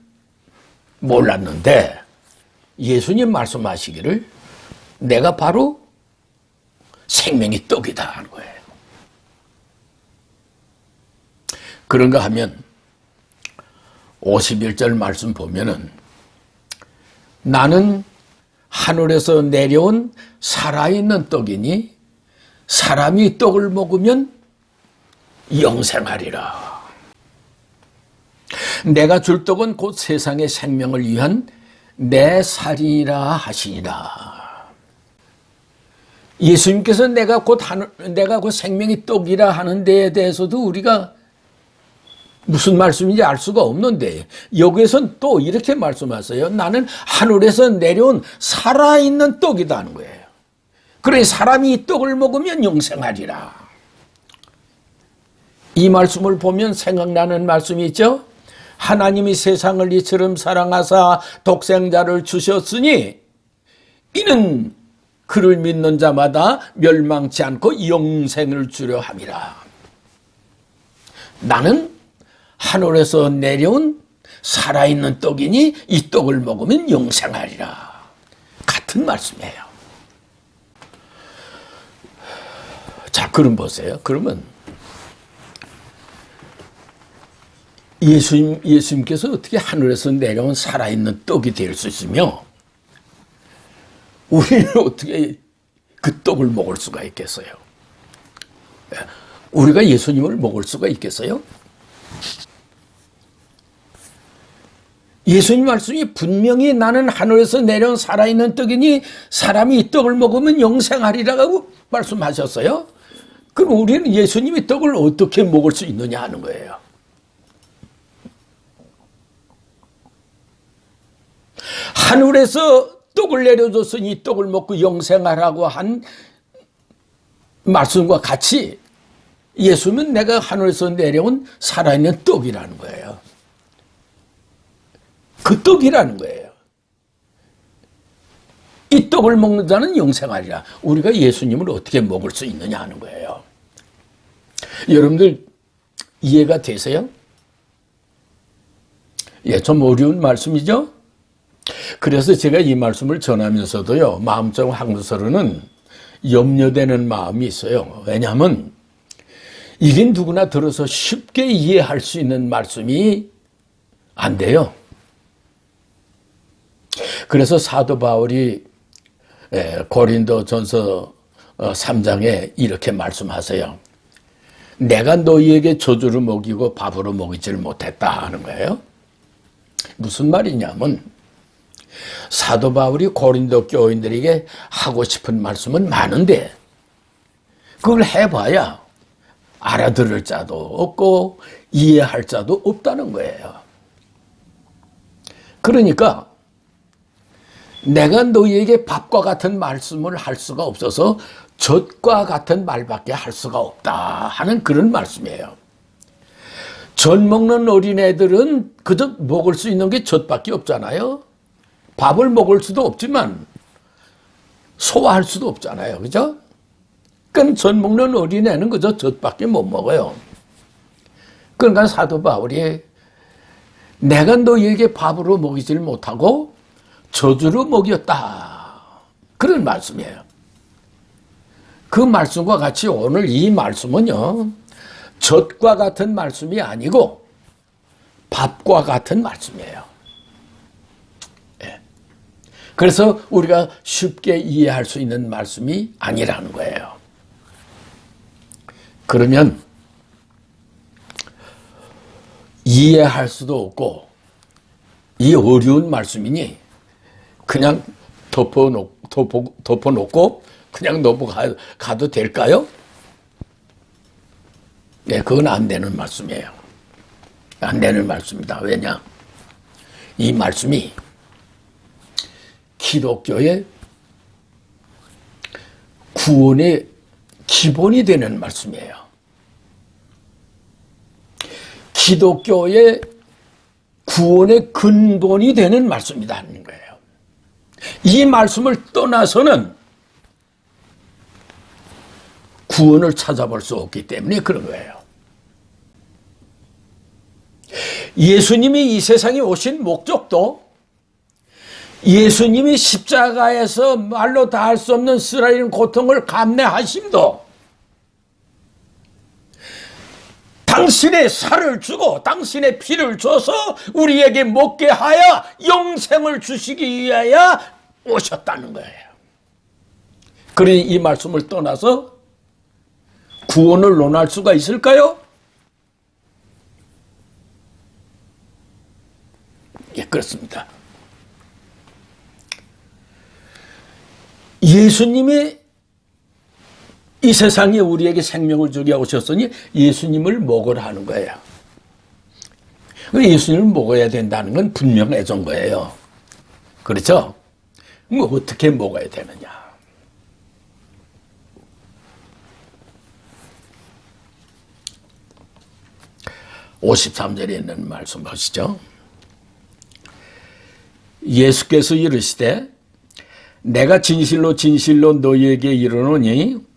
몰랐는데 예수님 말씀하시기를 내가 바로 생명의 떡이다 하는 거예요. 그런가 하면 51절 말씀 보면은 나는 하늘에서 내려온 살아있는 떡이니 사람이 떡을 먹으면 영생하리라. 내가 줄 떡은 곧 세상의 생명을 위한 내 살이라 하시니라. 예수님께서 내가 곧 생명의 떡이라 하는 데에 대해서도 우리가 무슨 말씀인지 알 수가 없는데 여기에선 또 이렇게 말씀하세요. 나는 하늘에서 내려온 살아있는 떡이다 하는 거예요. 그러니 사람이 이 떡을 먹으면 영생하리라. 이 말씀을 보면 생각나는 말씀이 있죠. 하나님이 세상을 이처럼 사랑하사 독생자를 주셨으니 이는 그를 믿는 자마다 멸망치 않고 영생을 주려 함이라. 나는 하늘에서 내려온 살아있는 떡이니 이 떡을 먹으면 영생하리라. 같은 말씀이에요. 자, 그럼 보세요. 그러면 예수님께서 어떻게 하늘에서 내려온 살아있는 떡이 될 수 있으며 우리는 어떻게 그 떡을 먹을 수가 있겠어요? 우리가 예수님을 먹을 수가 있겠어요? 예수님 말씀이 분명히 나는 하늘에서 내려온 살아있는 떡이니 사람이 이 떡을 먹으면 영생하리라고 말씀하셨어요. 그럼 우리는 예수님이 떡을 어떻게 먹을 수 있느냐 하는 거예요. 하늘에서 떡을 내려줬으니 이 떡을 먹고 영생하라고 한 말씀과 같이 예수는 내가 하늘에서 내려온 살아있는 떡이라는 거예요. 그 떡이라는 거예요. 이 떡을 먹는 자는 영생하리라. 우리가 예수님을 어떻게 먹을 수 있느냐 하는 거예요. 여러분들 이해가 되세요? 예, 좀 어려운 말씀이죠? 그래서 제가 이 말씀을 전하면서도요, 마음적 한구서로는 염려되는 마음이 있어요. 왜냐하면 이게 누구나 들어서 쉽게 이해할 수 있는 말씀이 안 돼요. 그래서 사도 바울이 고린도전서 3장에 이렇게 말씀하세요. 내가 너희에게 저주로 먹이고 밥으로 먹이지를 못했다 하는 거예요. 무슨 말이냐면 사도 바울이 고린도 교인들에게 하고 싶은 말씀은 많은데 그걸 해봐야 알아들을 자도 없고 이해할 자도 없다는 거예요. 그러니까 내가 너희에게 밥과 같은 말씀을 할 수가 없어서 젖과 같은 말밖에 할 수가 없다 하는 그런 말씀이에요. 젖 먹는 어린애들은 그저 먹을 수 있는 게 젖밖에 없잖아요. 밥을 먹을 수도 없지만 소화할 수도 없잖아요. 그죠? 그러니까 젖 먹는 어린애는 그저 젖밖에 못 먹어요. 그러니까 사도 바울이 내가 너희에게 밥으로 먹이질 못하고 저주로 먹였다. 그런 말씀이에요. 그 말씀과 같이 오늘 이 말씀은요, 젖과 같은 말씀이 아니고 밥과 같은 말씀이에요. 예. 그래서 우리가 쉽게 이해할 수 있는 말씀이 아니라는 거예요. 그러면 이해할 수도 없고 이 어려운 말씀이니 그냥 덮어놓고 그냥 넘어가도 될까요? 네, 그건 안 되는 말씀이에요. 안 되는 말씀이다. 왜냐? 이 말씀이 기독교의 구원의 기본이 되는 말씀이에요. 기독교의 구원의 근본이 되는 말씀이다 하는 거예요. 이 말씀을 떠나서는 구원을 찾아볼 수 없기 때문에 그런 거예요. 예수님이 이 세상에 오신 목적도 예수님이 십자가에서 말로 다할 수 없는 쓰라린 고통을 감내하심도 당신의 살을 주고 당신의 피를 줘서 우리에게 먹게 하여 영생을 주시기 위하여 오셨다는 거예요. 그러니 이 말씀을 떠나서 구원을 논할 수가 있을까요? 예, 그렇습니다. 예수님이 이 세상에 우리에게 생명을 주게 오셨으니 예수님을 먹으라 하는 거예요. 예수님을 먹어야 된다는 건 분명해진 거예요. 그렇죠? 뭐 어떻게 먹어야 되느냐? (53절에) 있는 말씀 보시죠. 예수께서 이르시되 내가 진실로 진실로 너희에게 이르노니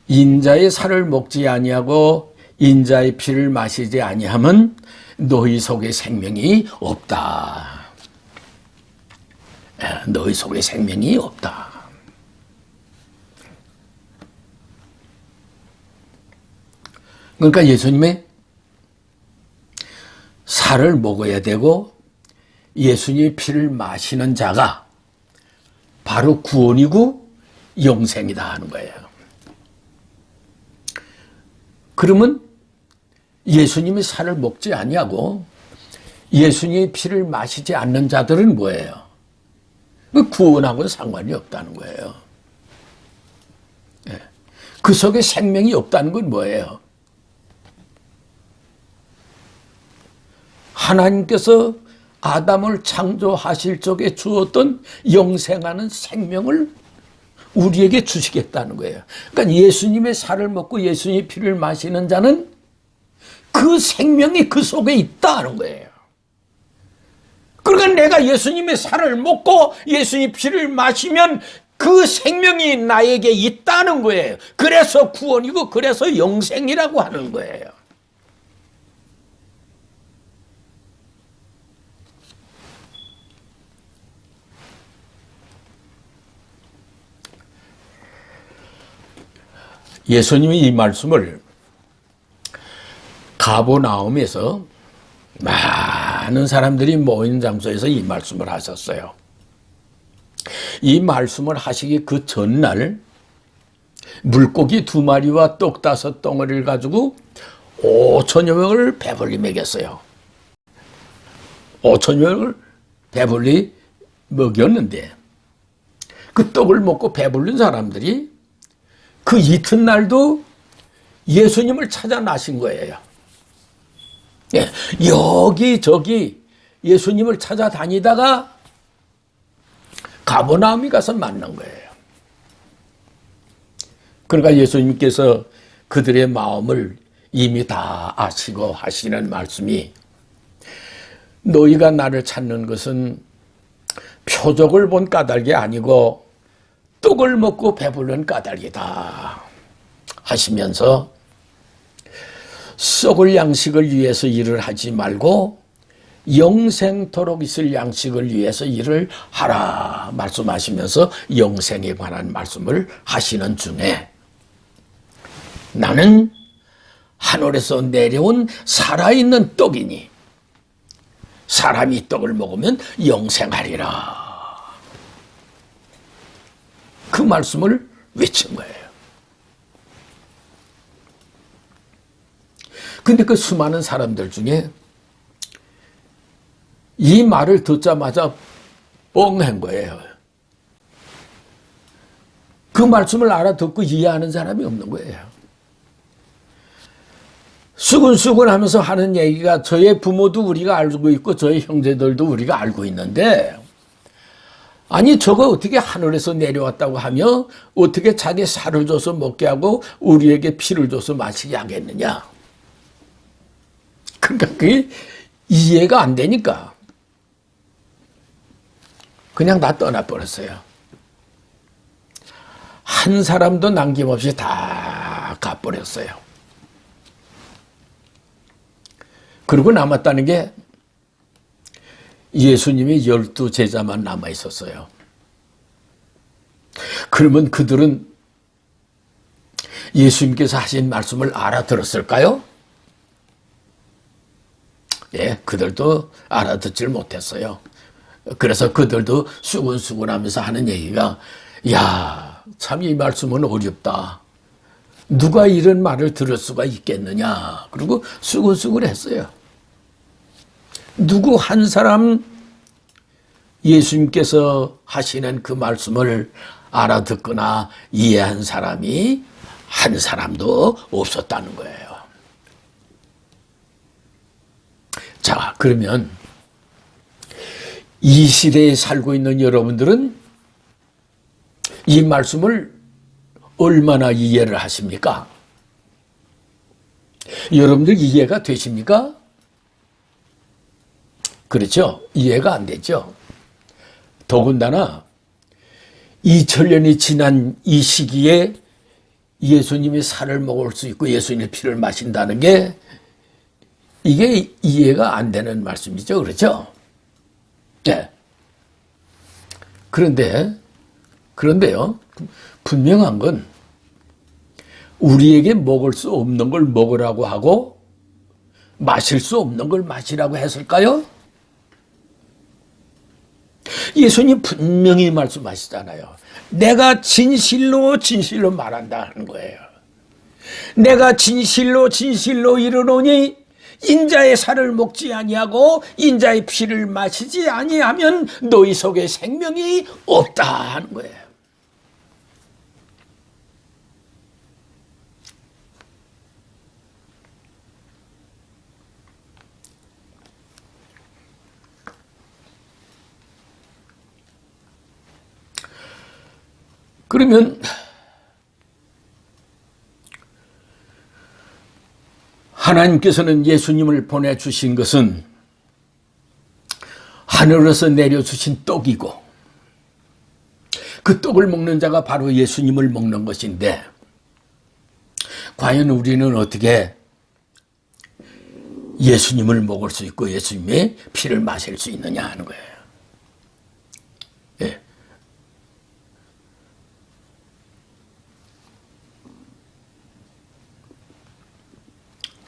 인자의 살을 먹지 아니하고 인자의 피를 마시지 아니하면 너희 속에 생명이 없다. 너희 속에 생명이 없다. 그러니까 예수님의 살을 먹어야 되고 예수님의 피를 마시는 자가 바로 구원이고 영생이다 하는 거예요. 그러면 예수님의 살을 먹지 아니하고 예수님의 피를 마시지 않는 자들은 뭐예요? 구원하고는 상관이 없다는 거예요. 그 속에 생명이 없다는 건 뭐예요? 하나님께서 아담을 창조하실 적에 주었던 영생하는 생명을 우리에게 주시겠다는 거예요. 그러니까 예수님의 살을 먹고 예수님의 피를 마시는 자는 그 생명이 그 속에 있다는 거예요. 그러니까 내가 예수님의 살을 먹고 예수님의 피를 마시면 그 생명이 나에게 있다는 거예요. 그래서 구원이고 그래서 영생이라고 하는 거예요. 예수님이 이 말씀을 가버나움에서 많은 사람들이 모인 장소에서 이 말씀을 하셨어요. 이 말씀을 하시기 그 전날 물고기 2마리와 떡 5덩어리를 가지고 5천여 명을 배불리 먹였어요. 5천여 명을 배불리 먹였는데 그 떡을 먹고 배불린 사람들이 그 이튿날도 예수님을 찾아 나신 거예요. 여기저기 예수님을 찾아다니다가 가버나움에 가서 만난 거예요. 그러니까 예수님께서 그들의 마음을 이미 다 아시고 하시는 말씀이 너희가 나를 찾는 것은 표적을 본 까닭이 아니고 떡을 먹고 배부른 까닭이다 하시면서 썩을 양식을 위해서 일을 하지 말고 영생토록 있을 양식을 위해서 일을 하라 말씀하시면서 영생에 관한 말씀을 하시는 중에 나는 하늘에서 내려온 살아있는 떡이니 사람이 떡을 먹으면 영생하리라. 그 말씀을 외친 거예요. 근데 그 수많은 사람들 중에 이 말을 듣자마자 뻥한 거예요. 그 말씀을 알아듣고 이해하는 사람이 없는 거예요. 수근수근 하면서 하는 얘기가 저의 부모도 우리가 알고 있고 저의 형제들도 우리가 알고 있는데 아니 저거 어떻게 하늘에서 내려왔다고 하며 어떻게 자기 살을 줘서 먹게 하고 우리에게 피를 줘서 마시게 하겠느냐. 그러니까 그게 이해가 안 되니까 그냥 다 떠나버렸어요. 한 사람도 남김없이 다 가버렸어요. 그리고 남았다는 게 예수님이 12제자만 남아 있었어요. 그러면 그들은 예수님께서 하신 말씀을 알아들었을까요? 예, 그들도 알아듣질 못했어요. 그래서 그들도 수근수근하면서 하는 얘기가 야, 참 이 말씀은 어렵다. 누가 이런 말을 들을 수가 있겠느냐. 그리고 수근수근했어요. 누구 한 사람 예수님께서 하시는 그 말씀을 알아듣거나 이해한 사람이 한 사람도 없었다는 거예요. 자, 그러면 이 시대에 살고 있는 여러분들은 이 말씀을 얼마나 이해를 하십니까? 여러분들 이해가 되십니까? 그렇죠? 이해가 안 되죠? 더군다나 2000년이 지난 이 시기에 예수님이 살을 먹을 수 있고 예수님의 피를 마신다는 게 이게 이해가 안 되는 말씀이죠. 그렇죠? 네. 그런데요, 분명한 건 우리에게 먹을 수 없는 걸 먹으라고 하고 마실 수 없는 걸 마시라고 했을까요? 예수님 분명히 말씀하시잖아요. 내가 진실로 진실로 말한다 하는 거예요. 내가 진실로 진실로 이르노니 인자의 살을 먹지 아니하고 인자의 피를 마시지 아니하면 너희 속에 생명이 없다 하는 거예요. 그러면 하나님께서는 예수님을 보내주신 것은 하늘에서 내려주신 떡이고 그 떡을 먹는 자가 바로 예수님을 먹는 것인데 과연 우리는 어떻게 예수님을 먹을 수 있고 예수님의 피를 마실 수 있느냐 하는 거예요. 예.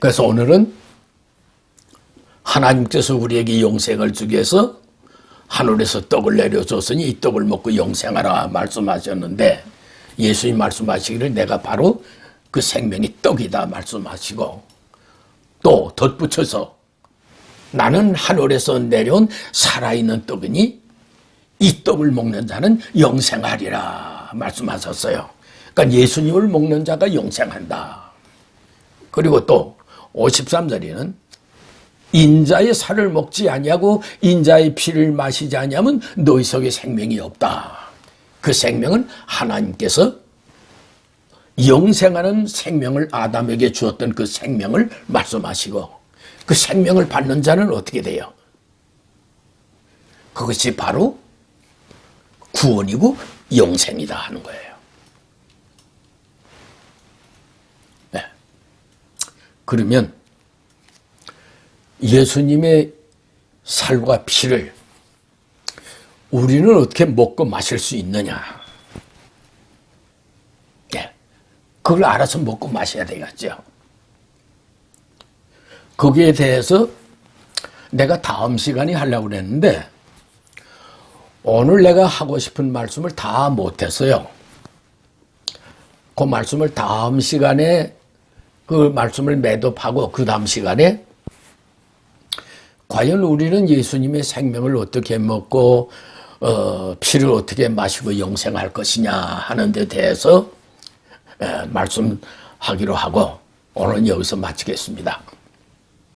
그래서 오늘은 하나님께서 우리에게 영생을 주기 위해서 하늘에서 떡을 내려줬으니 이 떡을 먹고 영생하라 말씀하셨는데 예수님 말씀하시기를 내가 바로 그 생명이 떡이다 말씀하시고 또 덧붙여서 나는 하늘에서 내려온 살아있는 떡이니 이 떡을 먹는 자는 영생하리라 말씀하셨어요. 그러니까 예수님을 먹는 자가 영생한다. 그리고 또 53절에는 인자의 살을 먹지 아니하고 인자의 피를 마시지 아니하면 너희 속에 생명이 없다. 그 생명은 하나님께서 영생하는 생명을 아담에게 주었던 그 생명을 말씀하시고 그 생명을 받는 자는 어떻게 돼요? 그것이 바로 구원이고 영생이다 하는 거예요. 네. 그러면 예수님의 살과 피를 우리는 어떻게 먹고 마실 수 있느냐? 네, 그걸 알아서 먹고 마셔야 되겠죠. 거기에 대해서 내가 다음 시간에 하려고 그랬는데 오늘 내가 하고 싶은 말씀을 다 못했어요. 그 말씀을 다음 시간에 그 말씀을 매듭하고 그 다음 시간에 과연 우리는 예수님의 생명을 어떻게 먹고 피를 어떻게 마시고 영생할 것이냐 하는 데 대해서 말씀하기로 하고 오늘 여기서 마치겠습니다.